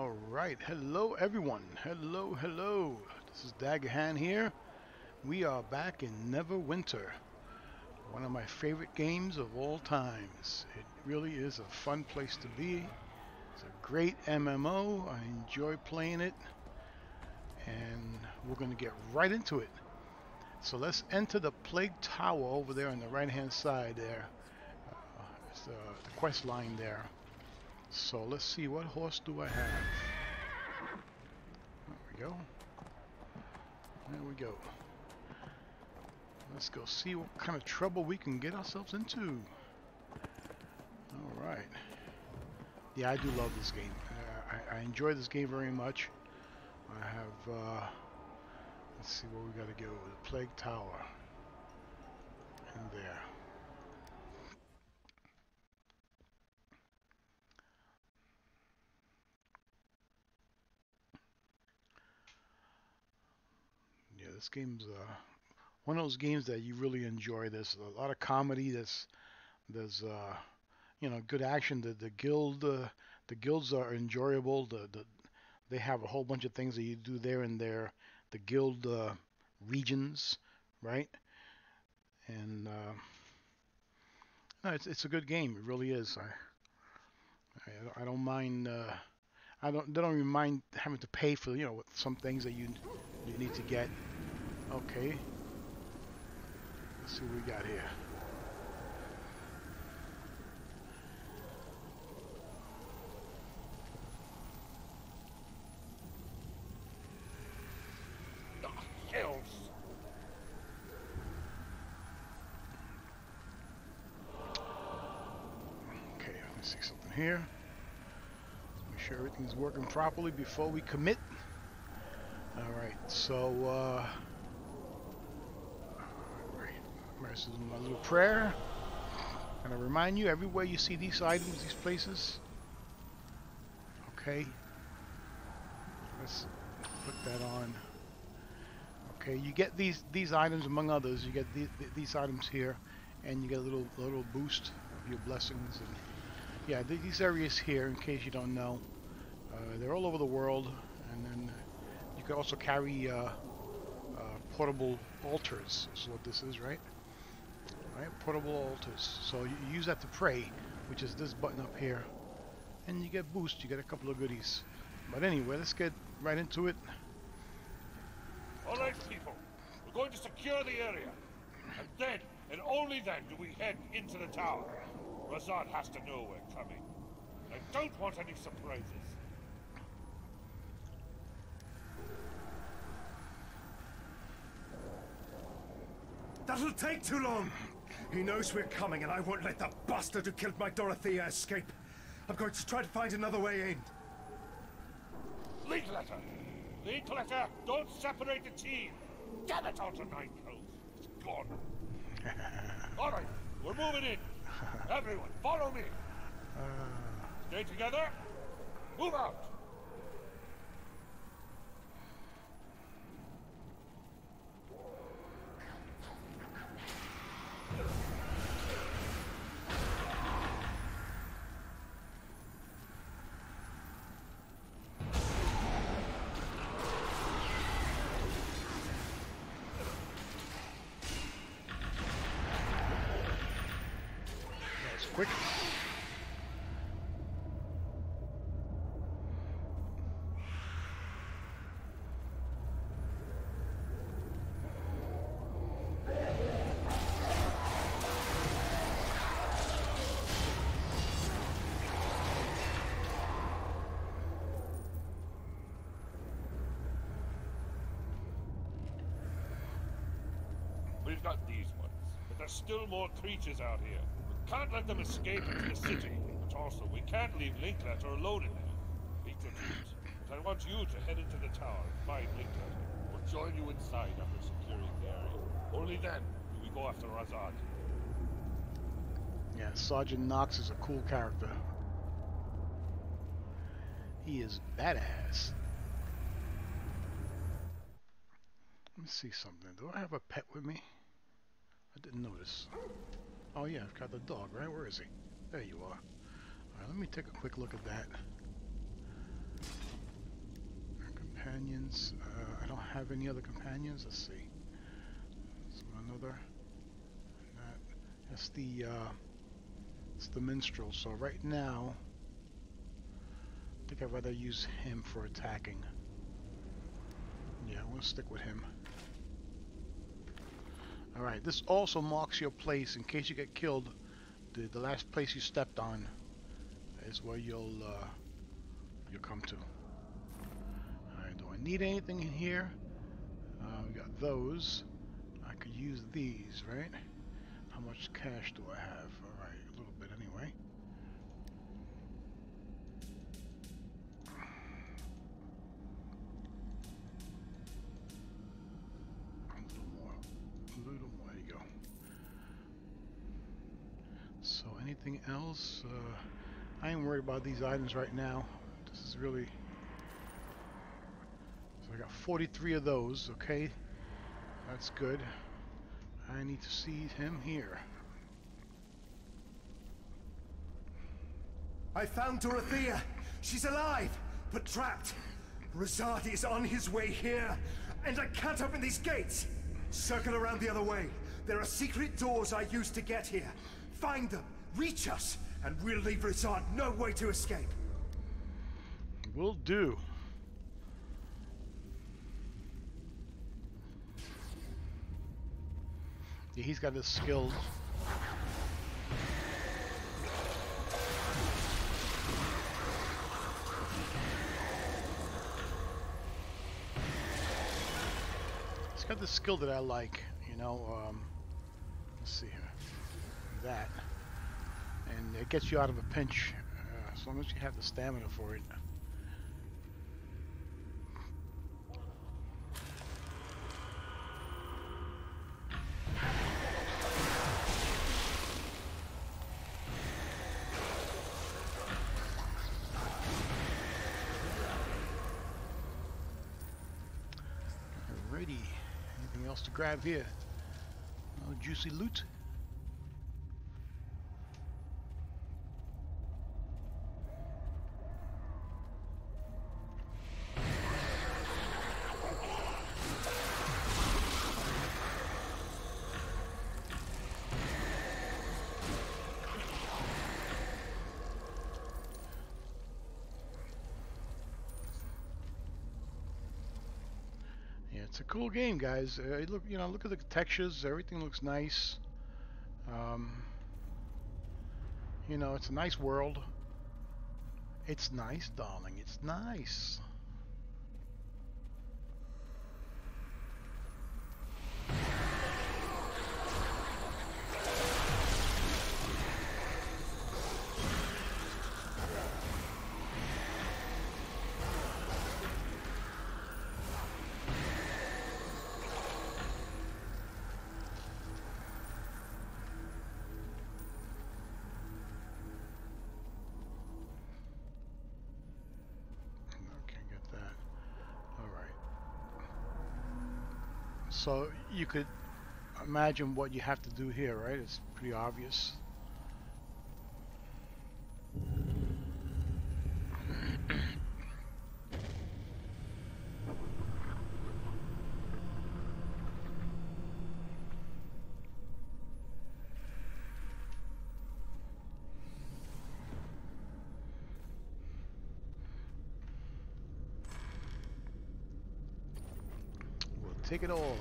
Alright, hello everyone. Hello. This is DaggerHand here. We are back in NeverWinter. One of my favorite games of all times. It really is a fun place to be. It's a great MMO. I enjoy playing it. And we're going to get right into it. So let's enter the Plague Tower over there on the right hand side there. It's the quest line there. So let's see, what horse do I have? There we go. Let's go see what kind of trouble we can get ourselves into. Alright. Yeah, I do love this game. I enjoy this game very much. I have, let's see where we gotta go. The Plague Tower. In there. Yeah, this game's one of those games that you really enjoy. There's a lot of comedy. There's you know, good action. The guilds are enjoyable. They have a whole bunch of things that you do there in the guild regions, right? And no, it's a good game. It really is. I don't mind. They don't even mind having to pay for, you know, some things that you need to get. Okay. Let's see what we got here. Okay, let me see something here. Make sure everything's working properly before we commit. Alright, so this is my little prayer. And I remind you, everywhere you see these items, these places. Okay. Let's put that on. Okay, you get these items among others. You get these items here, and you get a little boost of your blessings. And yeah, these areas here, in case you don't know, they're all over the world. And then you can also carry portable altars. Is what this is, right? Right, portable altars. So you use that to pray, which is this button up here, and you get boost. You get a couple of goodies. But anyway, let's get right into it. All right, people. We're going to secure the area, and then, and only then, do we head into the tower. Razad has to know we're coming. I don't want any surprises. That'll take too long! He knows we're coming, and I won't let the bastard who killed my Dorothea escape. I'm going to try to find another way in. Linkletter! Linkletter! Don't separate the team! Damn it, Alter Nineclothes! It's gone. Alright, we're moving in. Everyone, follow me. Stay together. Move out. Quick. We've got these ones, but there's still more creatures out here. Can't let them escape into the city, but also we can't leave Linkletter alone in there. Be good news. But I want you to head into the tower and find Linkletter. We'll join you inside after securing the area. Only then do we go after Razad. Yeah, Sergeant Knox is a cool character. He is badass. Let me see something. Do I have a pet with me? I didn't notice. Oh yeah, I've got the dog, right? Where is he? There you are. Alright, let me take a quick look at that. companions. I don't have any other companions. Let's see. So another. That's the it's the minstrel. So right now, I think I'd rather use him for attacking. Yeah, I'm gonna stick with him. All right. This also marks your place in case you get killed. The last place you stepped on is where you'll come to. Alright, do I need anything in here? We got those. I could use these, right? How much cash do I have? Alright, a little bit anyway. A little more, there you go. So anything else? I ain't worried about these items right now. This is really... So I got 43 of those, okay? That's good. I need to see him here. I found Dorothea. She's alive, but trapped. Razad is on his way here, and I can't open these gates. Circle around the other way. There are secret doors I used to get here. Find them, reach us, and we'll leave Razad no way to escape. Will do. Yeah, he's got his skills. He's got the skill that I like, you know. Let's see here. That. And it gets you out of a pinch, as long as you have the stamina for it. Alrighty. Anything else to grab here? No juicy loot? It's a cool game, guys. Look, you know, look at the textures. Everything looks nice. You know, it's a nice world. It's nice, darling. It's nice. So you could imagine what you have to do here, right? It's pretty obvious. Take it all.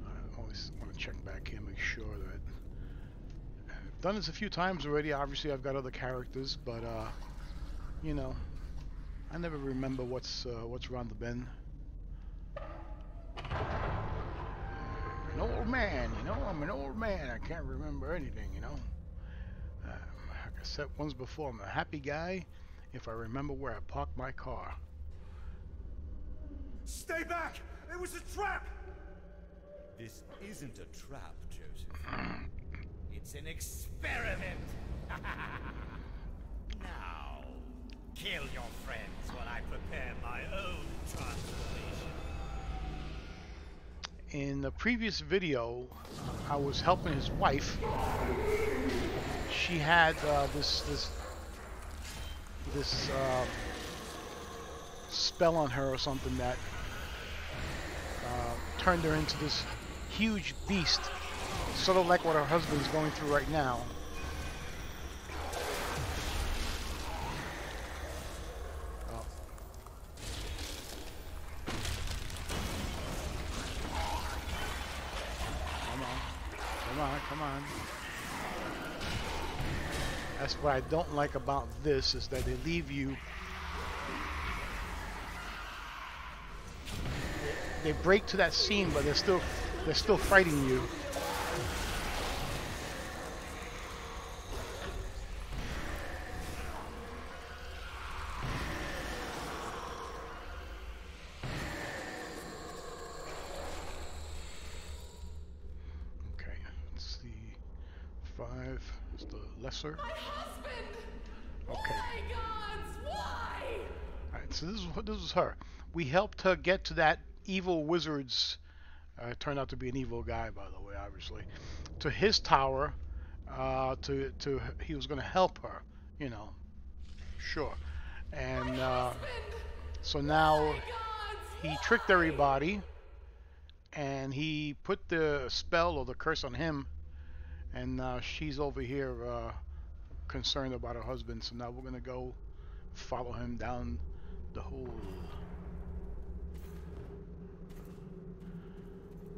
I always want to check back here, make sure that I've done this a few times already. Obviously, I've got other characters, but you know, I never remember what's around the bend. An old man, you know. I'm an old man. I can't remember anything, you know. Like I said once before, I'm a happy guy if I remember where I parked my car. Stay back! It was a trap! This isn't a trap, Joseph. It's an experiment! Now, kill your friends while I prepare my own transformation. In the previous video, I was helping his wife. She had this spell on her or something that turned her into this huge beast, sort of like what her husband's going through right now. Oh. Come on, come on, come on. That's what I don't like about this, is that they leave you. They break to that scene, but they're still fighting you. Okay, let's see. 5 is the lesser. My husband! Okay. Why, gods? Why? Alright, so this is her. We helped her get to that evil wizard's, turned out to be an evil guy, by the way, obviously, to his tower. He was going to help her, you know, sure. And so now he tricked everybody, and he put the spell or the curse on him, and she's over here concerned about her husband. So now we're going to go follow him down the hole.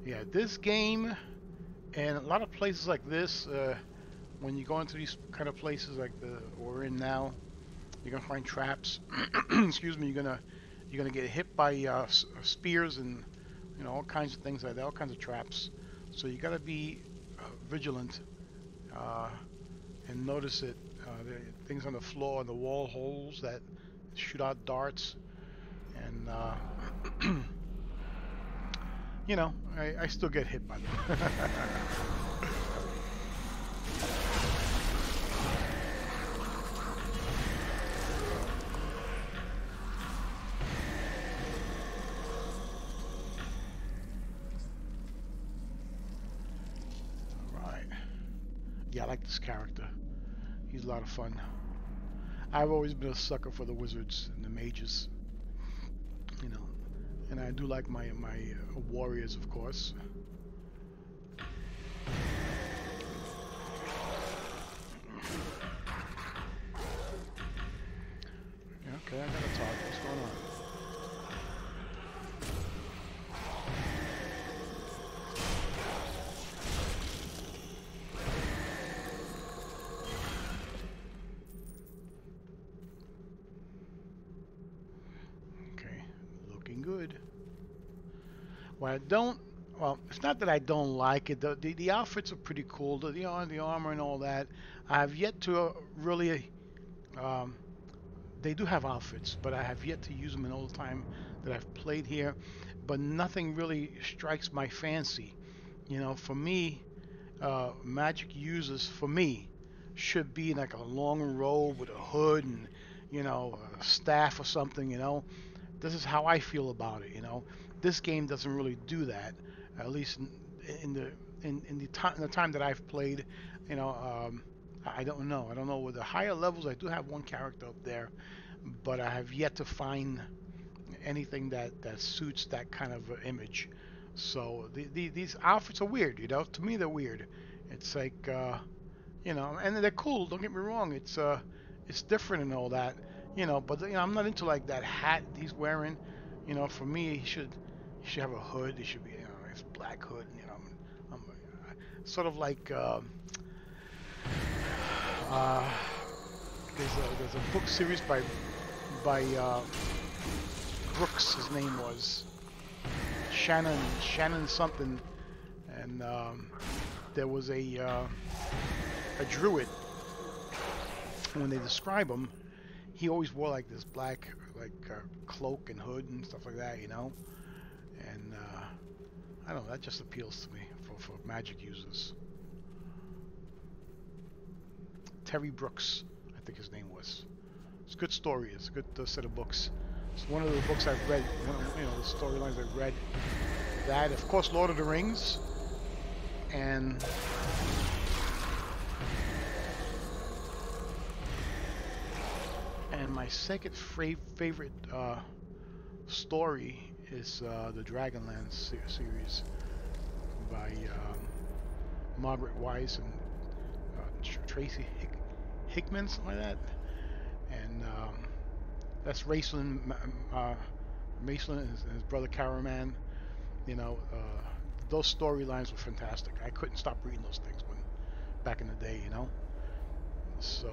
Yeah, this game and a lot of places like this, when you go into these kind of places like we're in now, you're gonna find traps. Excuse me. You're gonna get hit by spears and, you know, all kinds of things like that, all kinds of traps. So you gotta be vigilant and notice it. There are things on the floor and the wall holes that shoot out darts, and you know, I still get hit by them. Alright. Yeah, I like this character. He's a lot of fun. I've always been a sucker for the wizards and the mages. You know. And I do like my warriors, of course. Okay, I gotta talk. What's going on? Good. Well, it's not that I don't like it. The outfits are pretty cool. The armor and all that. I have yet to really. They do have outfits, but I have yet to use them in all the time that I've played here. But nothing really strikes my fancy. You know, for me, magic users for me should be like a long robe with a hood and, you know, a staff or something. You know. This is how I feel about it, you know. This game doesn't really do that, at least in the time that I've played. You know, I don't know. I don't know. With the higher levels, I do have one character up there, but I have yet to find anything that suits that kind of image. So these outfits are weird, you know. To me, they're weird. It's like, you know, and they're cool. Don't get me wrong. It's different and all that. You know, but you know, I'm not into like that hat he's wearing. You know, for me, he should have a hood. He should be, you know, his black hood. You know, I'm sort of like there's a book series by Brooks. His name was Shannon something, and there was a druid. When they describe him, he always wore like this black, cloak and hood and stuff like that, you know. And I don't know, that just appeals to me for magic users. Terry Brooks, I think his name was. It's a good story. It's a good set of books. It's one of the books I've read. You know, the storylines I've read. That, of course, Lord of the Rings, and my second favorite story is the Dragonlance series by Margaret Weiss and Tracy Hickman, something like that. And that's Raceland, Maceland and his brother Caraman. You know, those storylines were fantastic. I couldn't stop reading those things when back in the day, you know. So,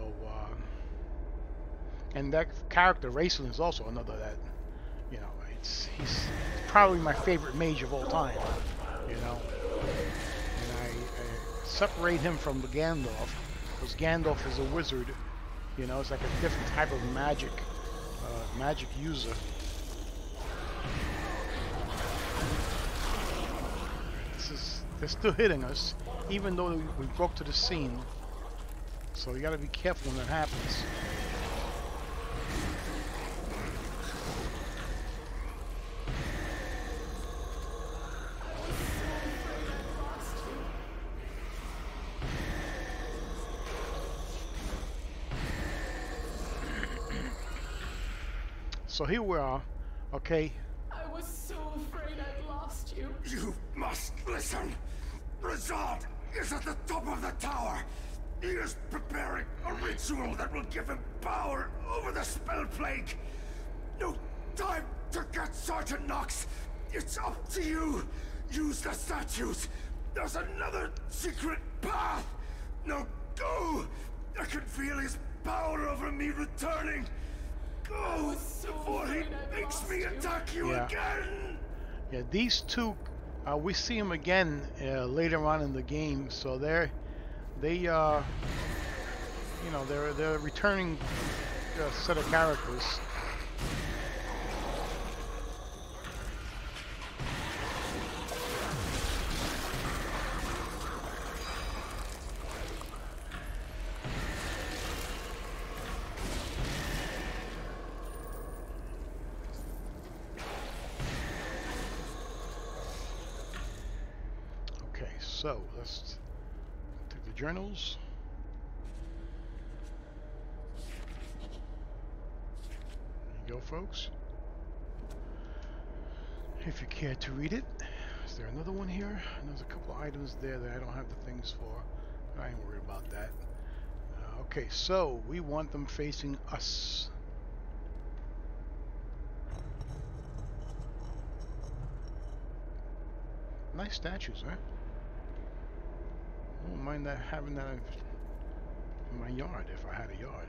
and that character Raceland is also another that, you know, he's probably my favorite mage of all time, you know. And I separate him from the Gandalf, because Gandalf is a wizard, you know. It's like a different type of magic user. They're still hitting us, even though we broke to the scene. So you gotta be careful when that happens. So here we are, okay? I was so afraid I'd lost you. You must listen. Razad is at the top of the tower. He is preparing a ritual that will give him power over the spell plague. No time to get Sergeant Knox. It's up to you. Use the statues. There's another secret path. Now go. I can feel his power over me returning. Go before he makes me attack you again. Yeah, these two, we see them again later on in the game. So they you know, they're a returning set of characters. So let's take the journals. There you go, folks. If you care to read it. Is there another one here? And there's a couple of items there that I don't have the things for. I ain't worried about that. Okay, so we want them facing us. Nice statues, huh? I wouldn't mind that having that in my yard if I had a yard.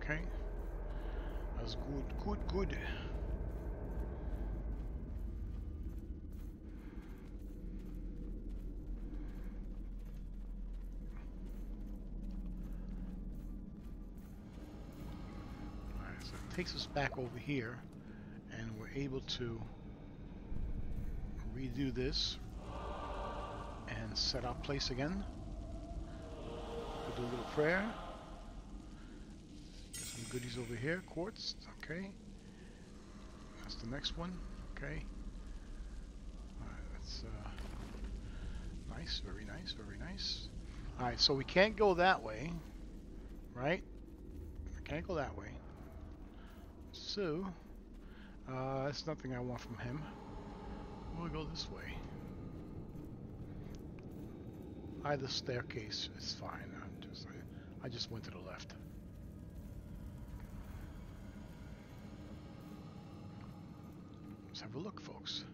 Okay, that's good. Alright, so it takes us back over here, and we're able to redo this and set our place again. We'll do a little prayer. Some goodies over here, quartz, okay. That's the next one, okay. Alright, that's nice, very nice, very nice. Alright, so we can't go that way, right? We can't go that way. So, that's nothing I want from him. We'll go this way. Either staircase is fine. I just went to the left. Let's have a look, folks.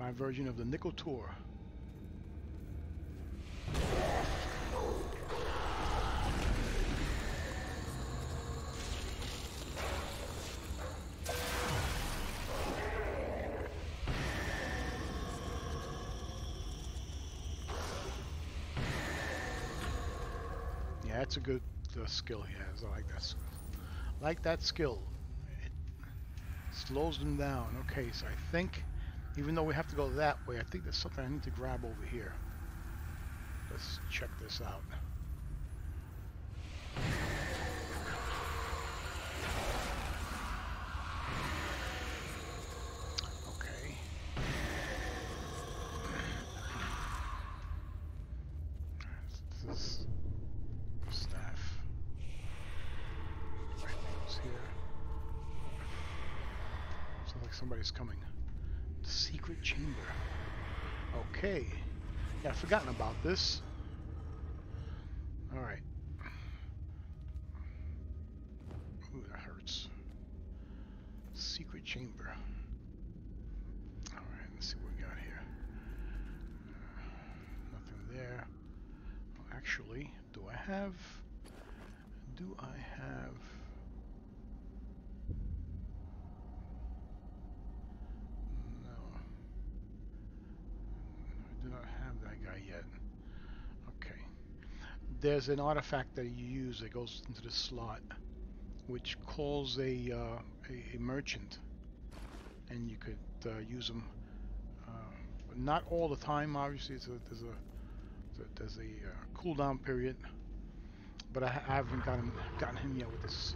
My version of the nickel tour. Yeah, that's a good skill he has. I like that skill. Like that skill. It slows them down. Okay, so I think, even though we have to go that way, I think there's something I need to grab over here. Let's check this out. Okay. This is staff. Right goes here. Sounds like somebody's coming. The secret chamber. Okay. Yeah, I've forgotten about this. Alright. Ooh, that hurts. Secret chamber. Alright, let's see what we got here. Nothing there. Oh, actually, do I have... No. I do not have that guy yet. Okay. There's an artifact that you use that goes into the slot, which calls a merchant, and you could use them, but not all the time. Obviously, there's a cooldown period, but I haven't gotten him yet with this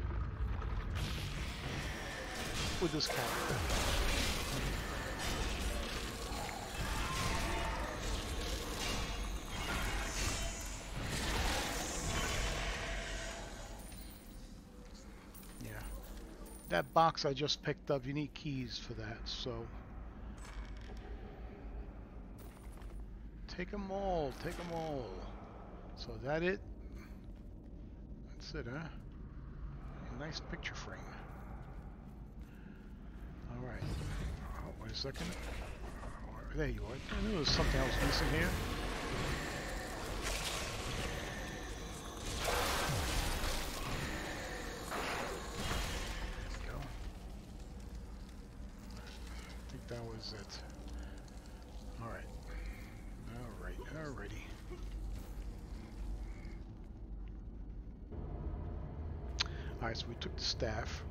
character. That box I just picked up, you need keys for that, so... Take them all, take them all. So is that it? That's it, huh? A nice picture frame. Alright. Oh, wait a second. There you are. I knew there was something else missing here. That was it. Alright. Alrighty. Alright, so we took the staff.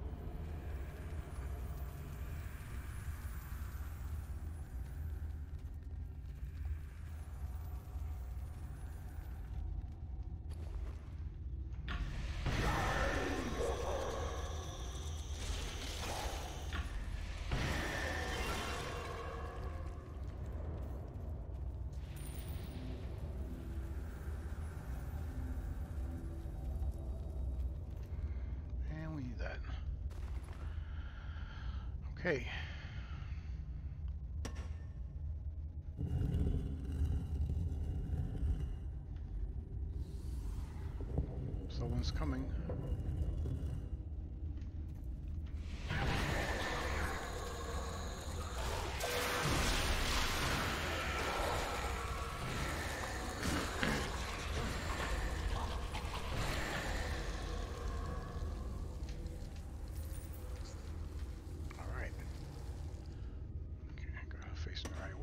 Okay. Someone's coming.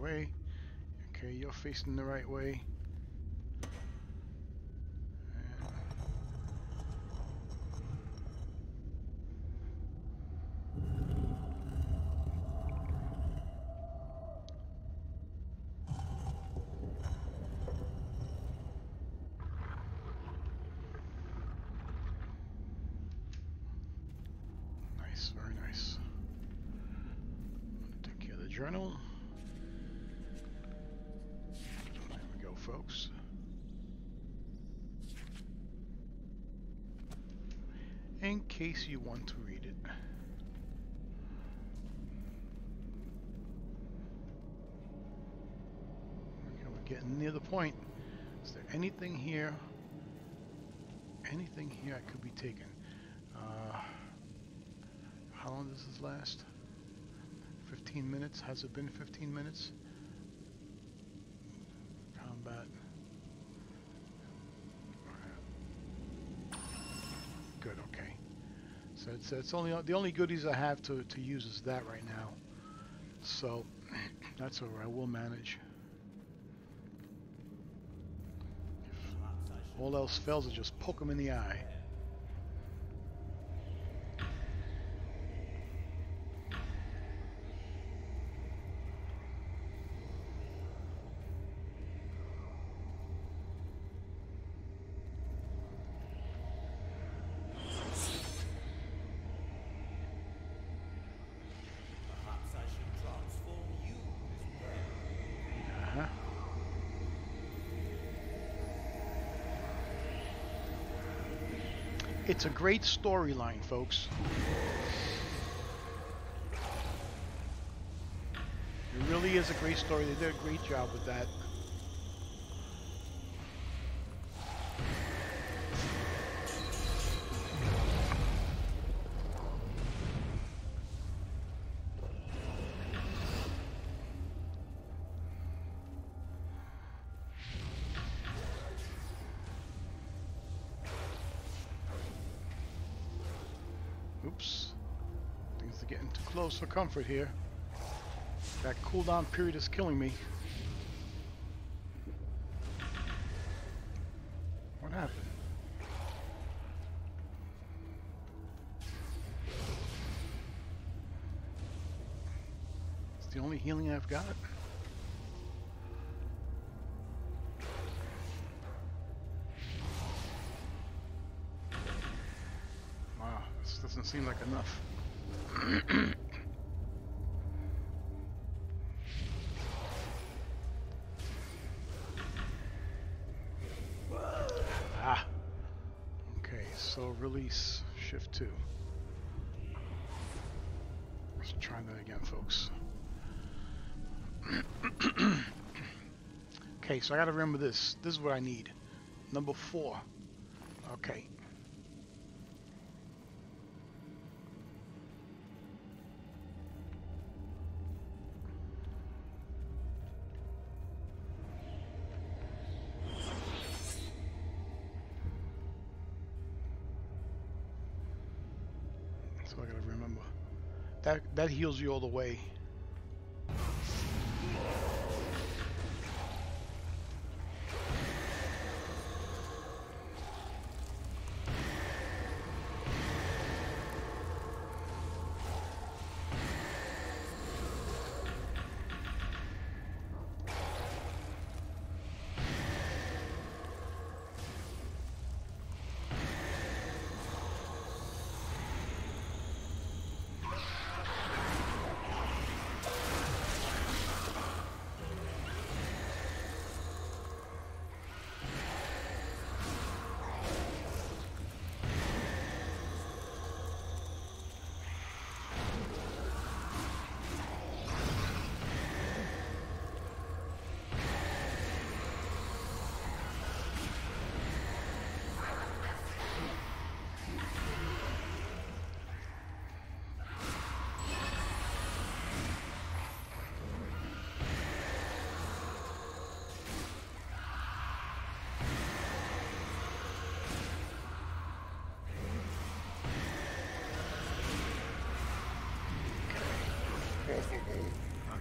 Way. Okay, you're facing the right way. Nice, very nice. Take care of the journal. Folks. In case you want to read it. Okay, we're getting near the point. Is there anything here? Anything here I could be taken? How long does this last? 15 minutes? Has it been 15 minutes? So it's only the only goodies I have to use is that right now. So that's alright. We'll manage. If all else fails, I'll just poke him in the eye. It's a great storyline, folks. It really is a great story. They did a great job with that. Oops. Things are getting too close for comfort here. That cooldown period is killing me. What happened? It's the only healing I've got. Doesn't seem like enough. Ah. Okay, so release shift 2. Let's try that again, folks. Okay, so I gotta remember this. This is what I need. Number 4. Okay. So I gotta remember. That heals you all the way.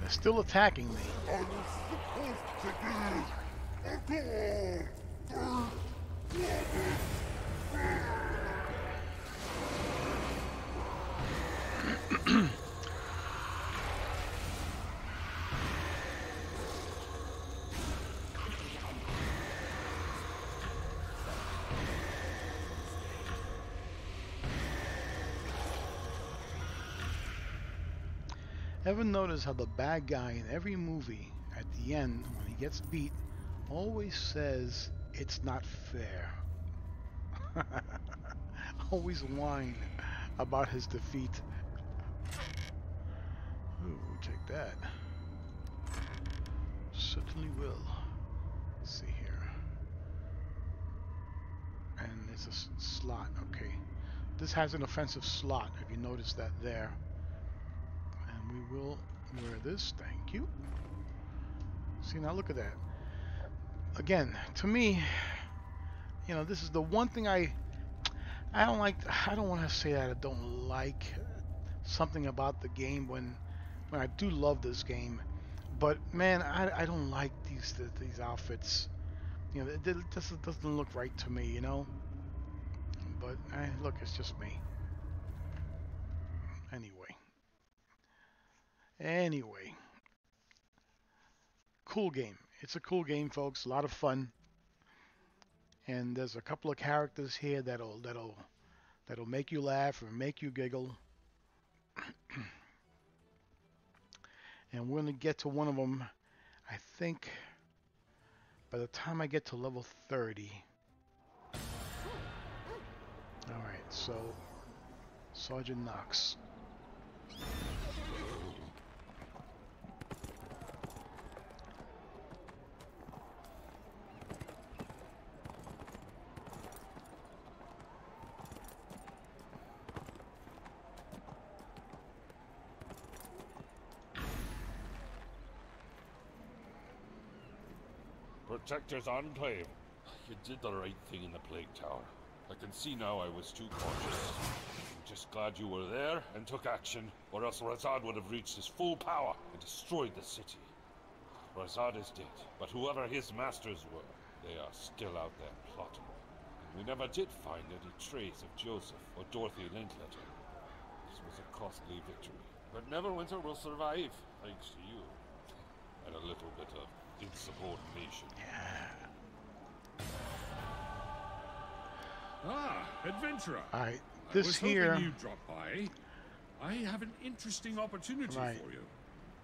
They're still attacking me. I was supposed to be a Ever notice how the bad guy in every movie, at the end, when he gets beat, always says, "It's not fair." Always whine about his defeat. Ooh, take that. Certainly will. Let's see here. And it's a slot, okay. This has an offensive slot, if you notice that there. We will wear this, thank you. See, now look at that. Again, to me, you know, this is the one thing I I don't like. I don't want to say that I don't like something about the game when I do love this game, but man, I don't like these outfits. You know, it just doesn't look right to me. You know. But look, it's just me. Anyway. Anyway. Cool game. It's a cool game, folks. A lot of fun. And there's a couple of characters here that'll make you laugh or make you giggle. And we're gonna get to one of them, I think, by the time I get to level 30. Alright, so Sergeant Knox. Protector's Enclave. You did the right thing in the Plague Tower. I can see now I was too cautious. I'm just glad you were there and took action, or else Razad would have reached his full power and destroyed the city. Razad is dead, but whoever his masters were, they are still out there plotting. And we never did find any trace of Joseph or Dorothy Linkletter. This was a costly victory, but NeverWinter will survive, thanks to you. And a little bit of insubordination. Ah, adventurer. Alright, I this was here. hoping you'd drop by. I have an interesting opportunity Right. for you.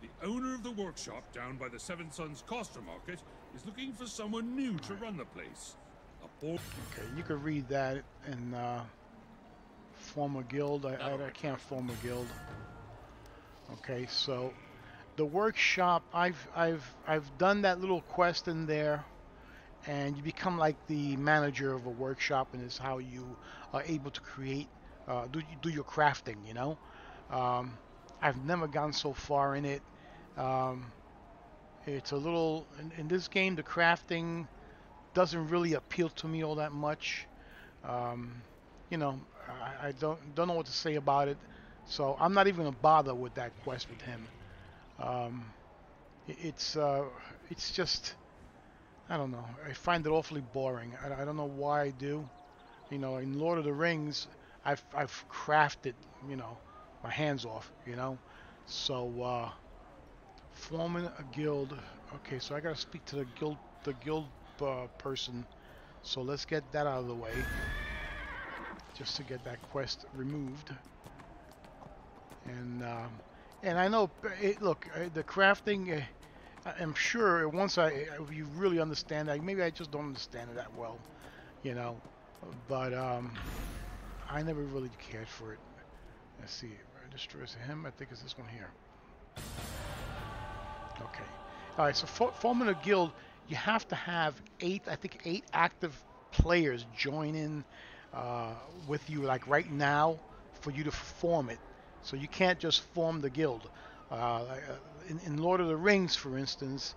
The owner of the workshop down by the Seven Sons Coster Market is looking for someone new to run the place. Okay, you could read that and form a guild. I can't form a guild. Okay, so the workshop, I've done that little quest in there, and you become like the manager of a workshop, and it's how you are able to create, do your crafting. You know, I've never gone so far in it. It's a little in this game. The crafting doesn't really appeal to me all that much. You know, I don't know what to say about it, so I'm not even gonna bother with that quest with him. It's just, I don't know. I find it awfully boring. I don't know why I do. You know, in Lord of the Rings, I've crafted, you know, my hands off. You know, so forming a guild. Okay, so I gotta speak to the guild person. So let's get that out of the way, just to get that quest removed. And I know, look, the crafting, I'm sure once you really understand that, maybe I just don't understand it that well, you know, but I never really cared for it. Let's see, registers him, I think it's this one here. Okay, alright, so forming a guild, you have to have eight active players join in with you, like right now, for you to form it. So you can't just form the guild. In Lord of the Rings, for instance,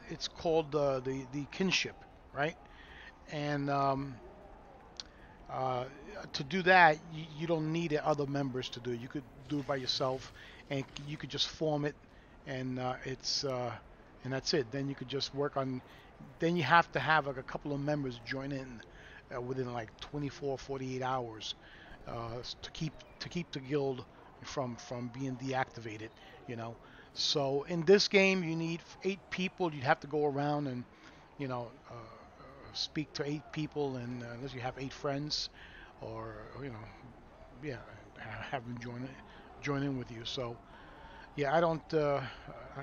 it's called the kinship, right? And to do that, you don't need other members to do it. You could do it by yourself, and you could just form it, and and that's it. Then you could just work on. Then you have to have like a couple of members join in within like 24, 48 hours to keep the guild from being deactivated, you know. So in this game, you need 8 people. You have to go around and, you know, speak to 8 people, and unless you have 8 friends, or you know, yeah, have them join in with you. So yeah, I don't.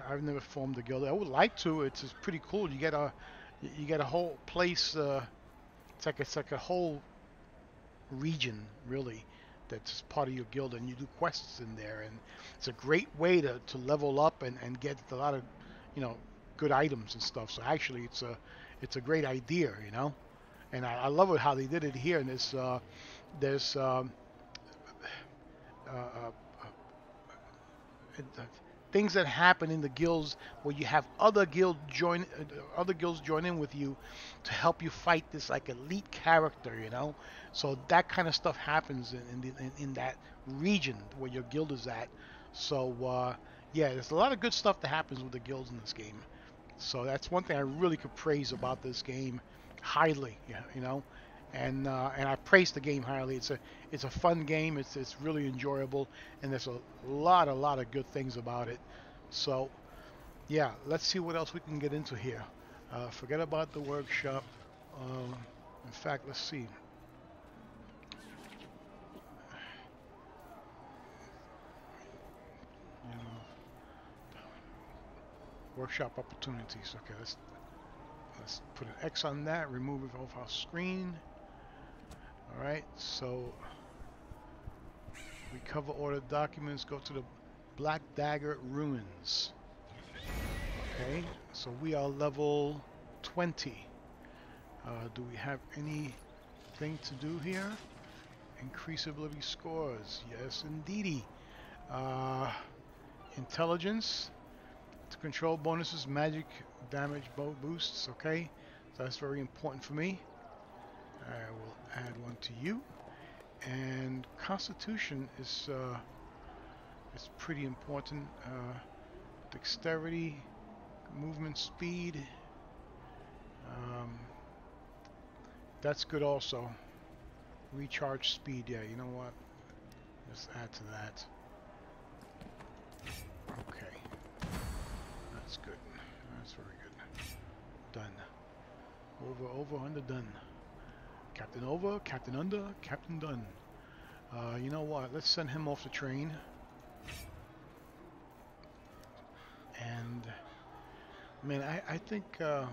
I've never formed a guild. I would like to. It's pretty cool. You get a whole place. It's like a whole region, really, that's part of your guild, and you do quests in there, and it's a great way to level up and get a lot of, you know, good items and stuff. So actually, it's a great idea, you know, and I love it how they did it here. And things that happen in the guilds where you have other guilds join in with you to help you fight this like elite character, you know. So that kind of stuff happens in that region where your guild is at. So yeah, there's a lot of good stuff that happens with the guilds in this game. So that's one thing I really could praise about this game highly, you know. And I praise the game highly. It's a fun game. It's really enjoyable, and there's a lot of good things about it. So yeah, let's see what else we can get into here. Forget about the workshop. In fact, let's see. You know, workshop opportunities. Okay, let's put an X on that. Remove it off our screen. All right, so recover order documents. Go to the Black Dagger Ruins. Okay, so we are level 20. Do we have anything to do here? Increase ability scores. Yes, indeedy. Intelligence. To control bonuses, magic damage boosts. Okay, so that's very important for me. I will add one to you. And Constitution is pretty important. Dexterity, movement speed. That's good also. Recharge speed. Yeah, you know what? Let's add to that. Okay. That's good. That's very good. Done. Over, under, done. Captain over, Captain under, Captain done. You know what? Let's send him off the train. And, man, I think, well,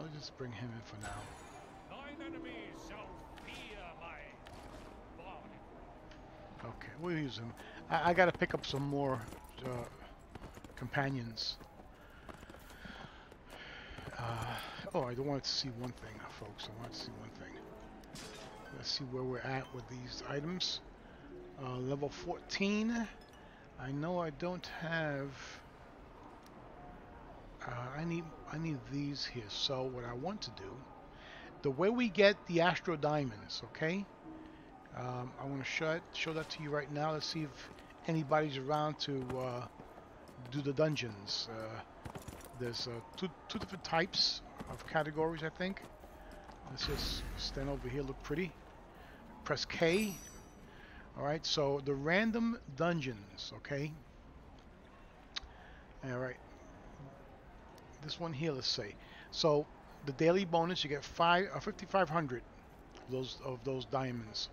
let's just bring him in for now. Thine enemies shall fear my blood. Okay, we'll use him. I gotta pick up some more companions. Oh, I wanted to see one thing, folks. I wanted to see one thing. Let's see where we're at with these items. Level 14. I know I don't have. I need these here. So what I want to do, the way we get the Astro Diamonds, okay? I want to show that to you right now. Let's see if anybody's around to do the dungeons. There's two different types of categories, I think. Let's just stand over here, look pretty. Press K. Alright, so the random dungeons, okay? Alright. This one here, let's say. So, the daily bonus, you get 5,500 of those diamonds.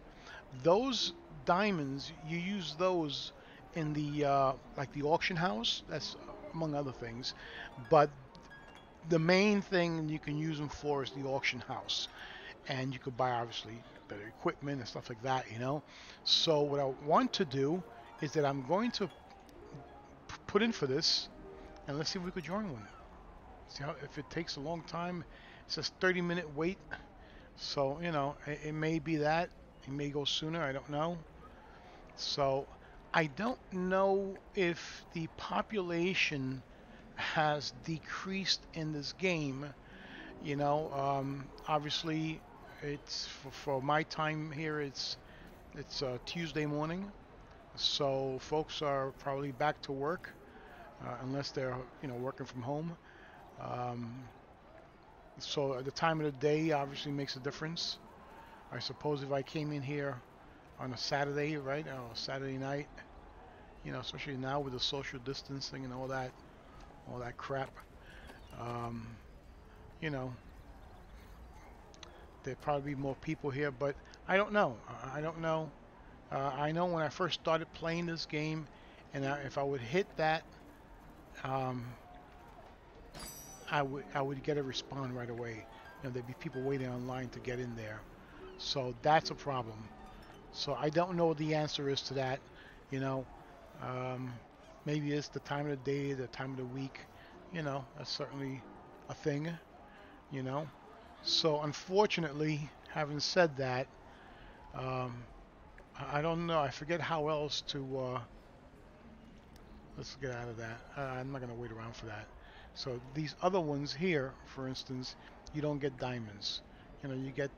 Those diamonds, you use those in the, like the auction house. That's among other things. But the main thing you can use them for is the auction house. And you could buy, obviously, better equipment and stuff like that, you know. So what I want to do is that I'm going to put in for this, and let's see if we could join one. See how, if it takes a long time. It says 30-minute wait. So, you know, it may be that. It may go sooner. I don't know. So I don't know if the population has decreased in this game. You know, obviously, it's for my time here. It's Tuesday morning, so folks are probably back to work, unless they're working from home. So the time of the day obviously makes a difference. I suppose if I came in here on a Saturday, right, or a Saturday night, especially now with the social distancing and all that crap, there'd probably be more people here, but I don't know. I don't know. I know when I first started playing this game, and if I would hit that, I would get a respawn right away. There'd be people waiting online to get in there. So that's a problem. So I don't know what the answer is to that. Maybe it's the time of the day, the time of the week. That's certainly a thing. So unfortunately, having said that, I don't know. I forget how else to Let's get out of that. I'm not gonna wait around for that. So these other ones here, for instance, you don't get diamonds. You know, you get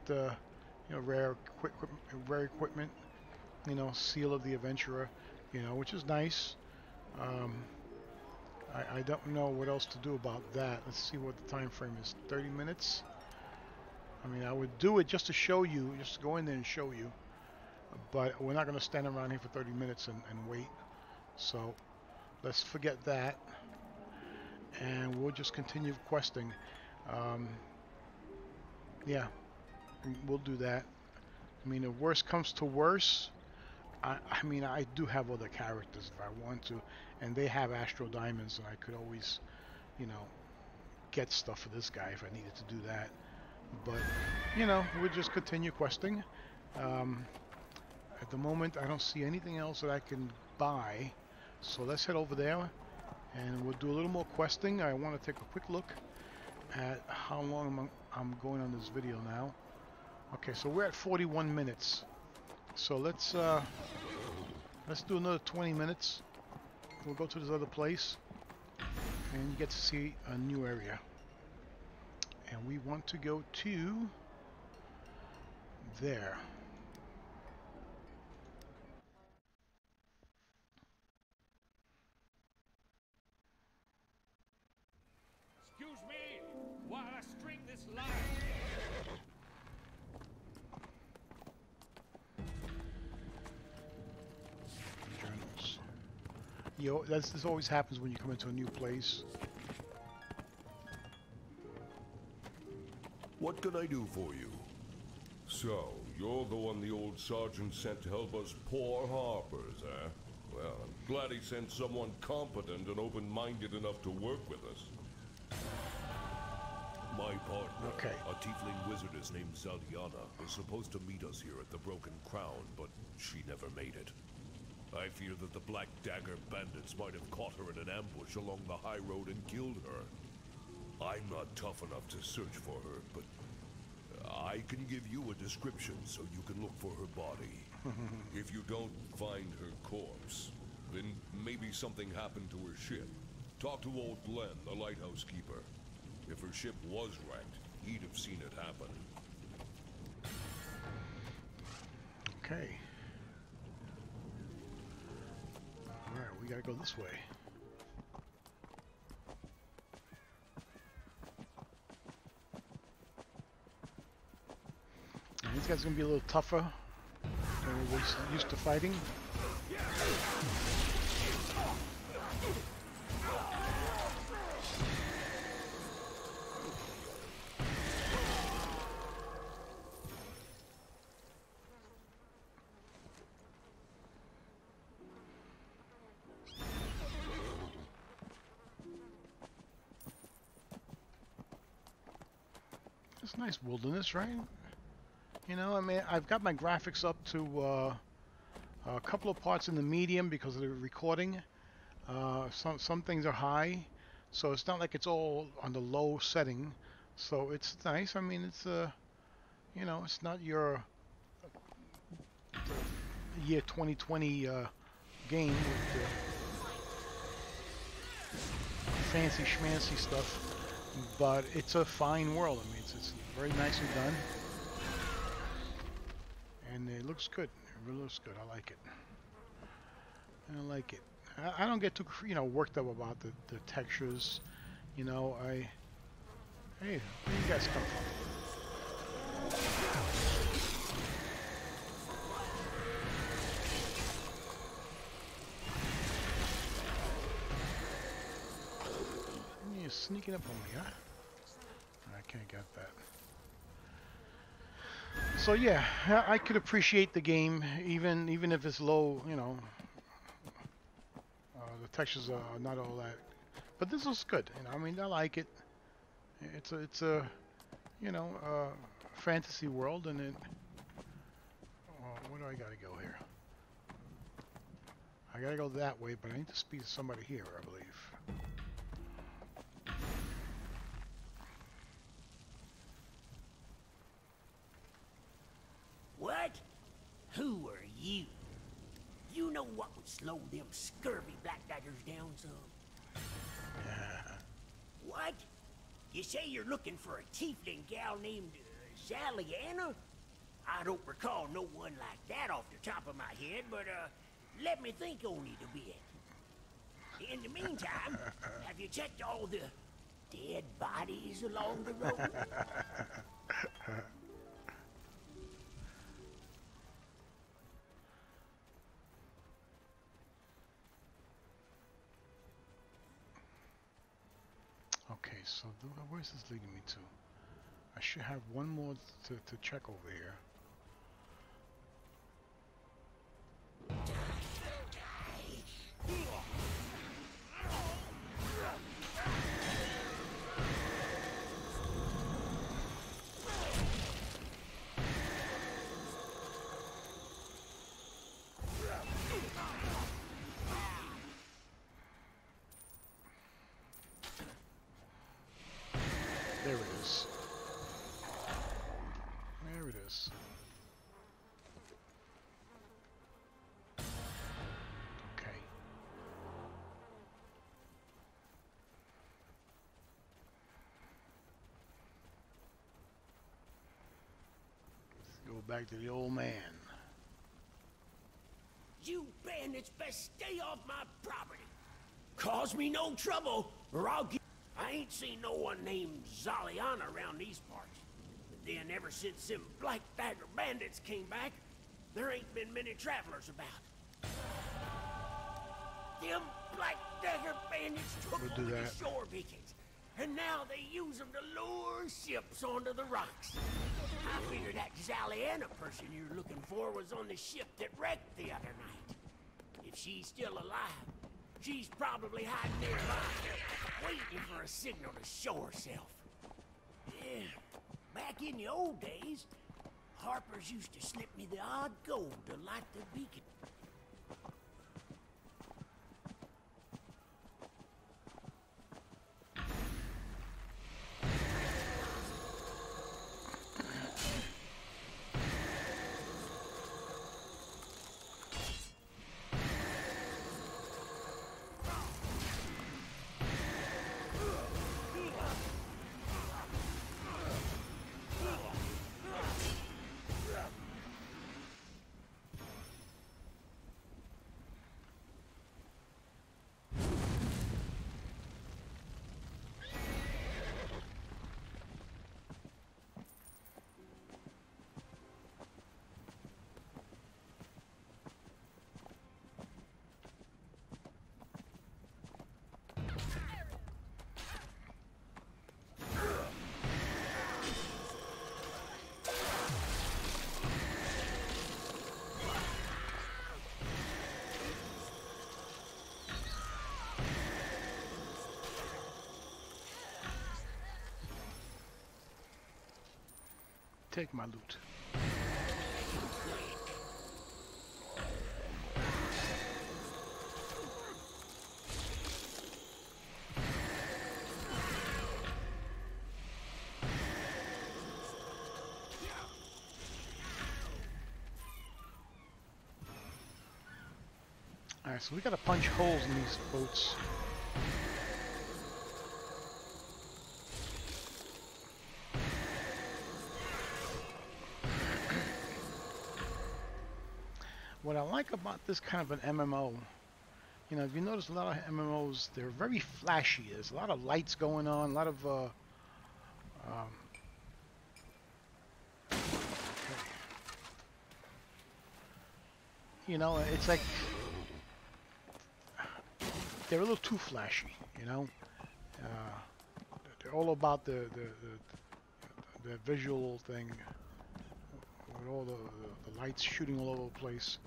rare equipment. You know, seal of the adventurer. You know, which is nice. I don't know what else to do about that. Let's see what the time frame is. 30 minutes. I mean, I would do it just to show you, just go in there and show you. But we're not going to stand around here for 30 minutes and wait. So let's forget that. And we'll just continue questing. Yeah, we'll do that. I mean, if worst comes to worse, I mean, I do have other characters if I want to. And they have Astro Diamonds, and I could always, you know, get stuff for this guy if I needed to do that. But, you know, we'll just continue questing. At the moment, I don't see anything else that I can buy. So let's head over there, and we'll do a little more questing. I want to take a quick look at how long I'm going on this video now. Okay, so we're at 41 minutes. So let's do another 20 minutes. We'll go to this other place, and you get to see a new area. And we want to go to there. Excuse me while I string this line. Journals. Yo, this always happens when you come into a new place. What can I do for you? So, you're the one the old sergeant sent to help us poor Harpers, eh? Well, I'm glad he sent someone competent and open-minded enough to work with us. My partner, Okay. a tiefling wizardess named Zaldiana, was supposed to meet us here at the Broken Crown, but she never made it. I fear that the Black Dagger bandits might have caught her in an ambush along the high road and killed her. I'm not tough enough to search for her, but I can give you a description so you can look for her body. If you don't find her corpse, then maybe something happened to her ship. Talk to old Glenn, the lighthouse keeper. If her ship was wrecked, he'd have seen it happen. Okay. Alright, we gotta go this way. And these guys are gonna be a little tougher than we're used to fighting. It's nice wilderness, right? You know, I mean, I've got my graphics up to a couple of parts in the medium because of the recording. Some things are high, so it's not like it's all on the low setting. So it's nice. I mean, it's you know, it's not your year 2020 game with fancy schmancy stuff. But it's a fine world. I mean, it's very nicely done, and it looks good. It really looks good. I like it. I like it. I don't get too, you know, worked up about the textures. You know, hey, where you guys come from? You're sneaking up on me, huh? I can't get that. So yeah, I could appreciate the game, even if it's low. You know, the textures are not all that, but this looks good. You know, I mean, I like it. It's a you know, fantasy world, and it. Where do I gotta go here? I gotta go that way, but I need to speak to somebody here, I believe. What? Who are you? You know what would slow them scurvy black daggers down some? What? You say you're looking for a tiefling gal named Zaliana? I don't recall no one like that off the top of my head, but let me think on it a bit. In the meantime, have you checked all the dead bodies along the road? Okay, so where's this leading me to? I should have one more to check over here. There it is. There it is. Okay. Let's go back to the old man. You bandits best stay off my property. Cause me no trouble, or I'll get... I ain't seen no one named Zaliana around these parts. But then ever since them Black Dagger bandits came back, there ain't been many travelers about. Them Black Dagger bandits took We'll do over the that. shore beacons, and now they use them to lure ships onto the rocks. I figured that Zaliana person you're looking for was on the ship that wrecked the other night. If she's still alive, she's probably hiding nearby, waiting for a signal to show herself. Yeah, back in the old days, Harpers used to slip me the odd gold to light the beacon. Take my loot. Alright, so we gotta punch holes in these boats. What I like about this kind of an MMO, you know, if you notice a lot of MMOs, they're very flashy. There's a lot of lights going on, a lot of, you know, it's like, they're a little too flashy, you know. They're all about the visual thing, with all the lights shooting all over the place.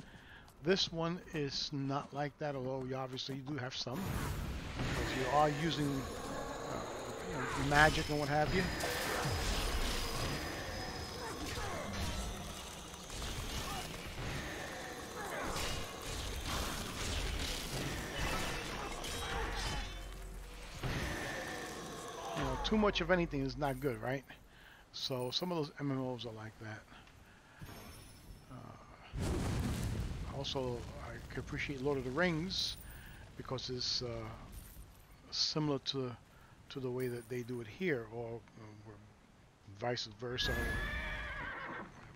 This one is not like that, although you obviously do have some, because you are using you know, magic and what have you. You know, too much of anything is not good, right? So some of those MMOs are like that. Also, can appreciate Lord of the Rings because it's similar to the way that they do it here, or vice versa,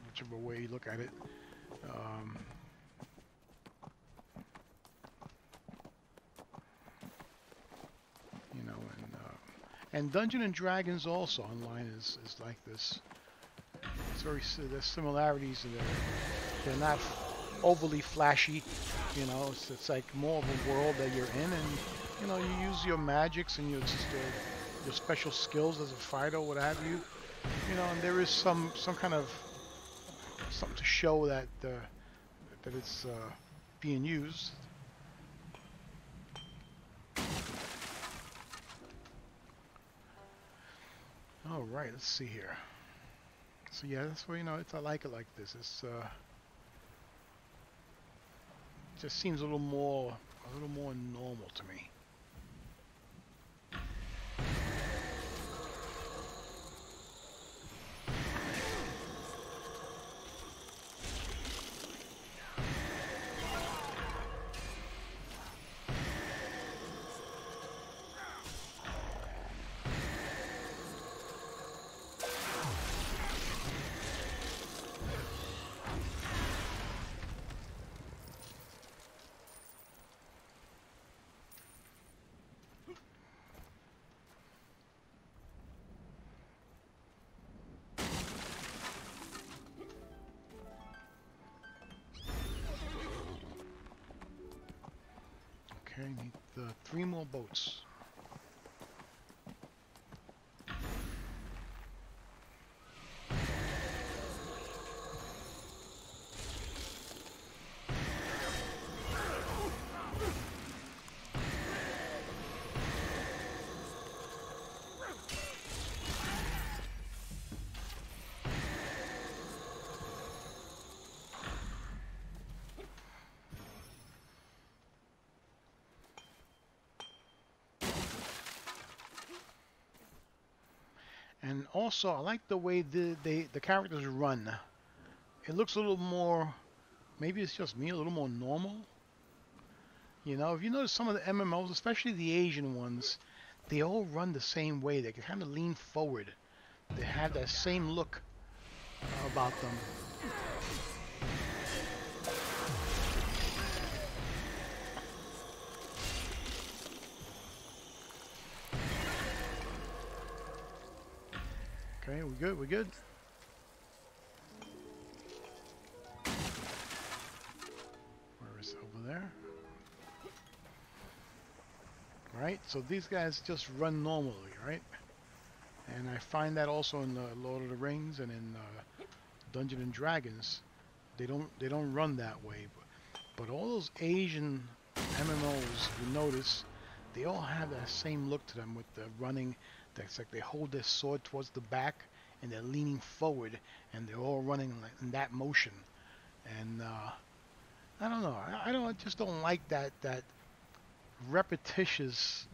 whichever way you look at it. You know, and Dungeons and Dragons also online is like this. It's very there's similarities in there. They're not overly flashy, you know. It's like more of a world that you're in, and you know, you use your magics and your special skills as a fighter, what have you. You know, and there is some kind of something to show that that it's being used. All right, let's see here. So yeah, that's why, you know, I like it like this. It's just seems a little more normal to me. Okay, need the 3 more boats. And also, I like the way the characters run. It looks a little more, maybe it's just me, a little more normal. You know, if you notice some of the MMOs, especially the Asian ones, they all run the same way. They can kind of lean forward. They have that same look about them. Okay, we good? We good? Where is it? Over there? Right, so these guys just run normally, right? And I find that also in Lord of the Rings and in Dungeons and Dragons. They don't run that way. But all those Asian MMOs, you notice, they all have that same look to them with the running. It's like they hold their sword towards the back and they're leaning forward and they're all running in that motion. And I don't know. I just don't like that repetitious.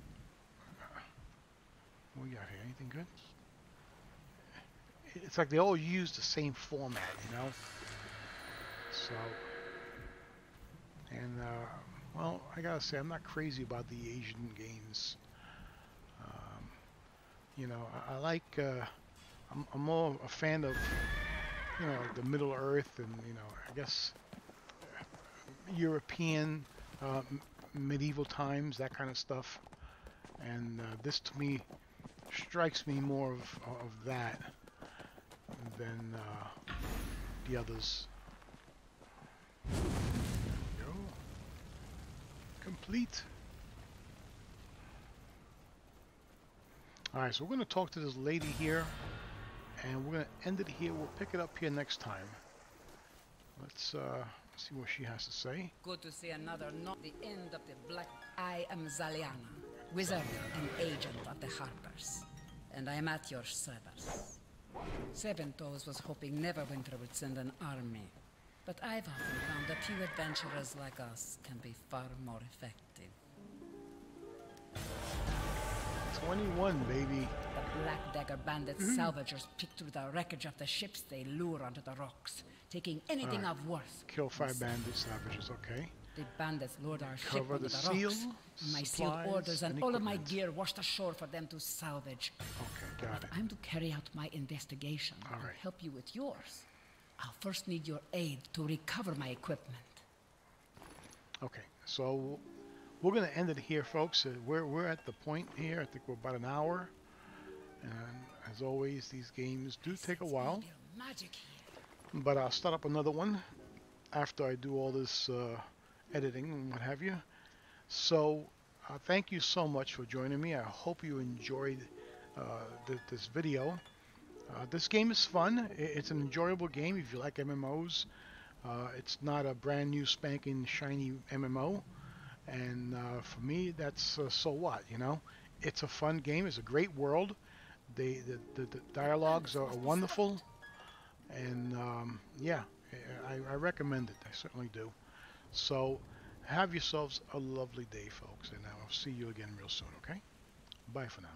What we got here? Anything good? It's like they all use the same format, you know. So, and well, I gotta say, I'm not crazy about the Asian games. You know, I like, I'm more a fan of, you know, the Middle Earth and, you know, I guess European, medieval times, that kind of stuff. And this to me strikes me more of that than the others. There we go. Complete. Alright, so we're going to talk to this lady here, and we're going to end it here. We'll pick it up here next time. Let's see what she has to say. Good to see another, not the end of the black. I am Zaliana, wizard and agent of the Harpers, and I am at your service. Seven Toes was hoping NeverWinter would send an army, but I've often found that few adventurers like us can be far more effective. 21, baby. The Black Dagger bandits salvagers pick through the wreckage of the ships they lure onto the rocks, taking anything of worth. Kill 5 bandit salvagers, okay. The bandits lured our ship Cover under the the seal, rocks. My sealed supplies, orders and and all of my equipment. gear washed ashore for them to salvage. Okay, got it. I'm to carry out my investigation All and right. help you with yours. I'll first need your aid to recover my equipment. Okay, so we're going to end it here, folks. We're at the point here. I think we're about an hour. And as always, these games do take a while. Magic here. But I'll start up another one after I do all this editing and what have you. So thank you so much for joining me. I hope you enjoyed this video. This game is fun. It's an enjoyable game if you like MMOs. It's not a brand new spanking shiny MMO. And for me, that's so what, you know? It's a fun game. It's a great world. The dialogues are wonderful. And yeah, I recommend it. I certainly do. So have yourselves a lovely day, folks. And I'll see you again real soon, okay? Bye for now.